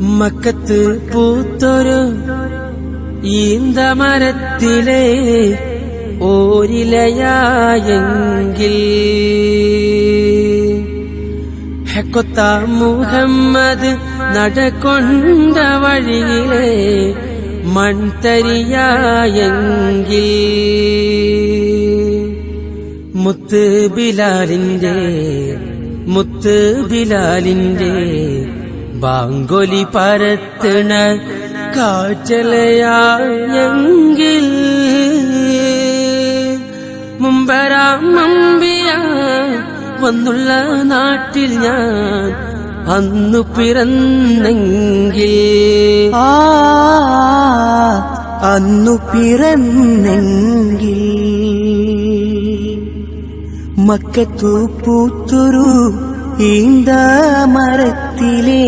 മക്കത്ത് പൂത്തൊരു ഈന്തമരത്തിലെ ഓരിലയായെങ്കിൽ ഹക്കൊത്ത മുഹമ്മദ് നടക്കൊണ്ട വഴിയിലെ മൺതരിയായെങ്കിൽ മുത്ത് ബിലാലിന്റെ ബാങ്കൊലി പരത്തണ കാറ്റലയായെങ്കിൽ മുമ്പരാമമ്പിയ വന്നുള്ള നാട്ടിൽ ഞാൻ അന്നു പിറന്നെങ്കിൽ അന്നു പിറന്നെങ്കിൽ മക്കത്തു പൂത്തൊരു ഈന്ത മരത്തിലെ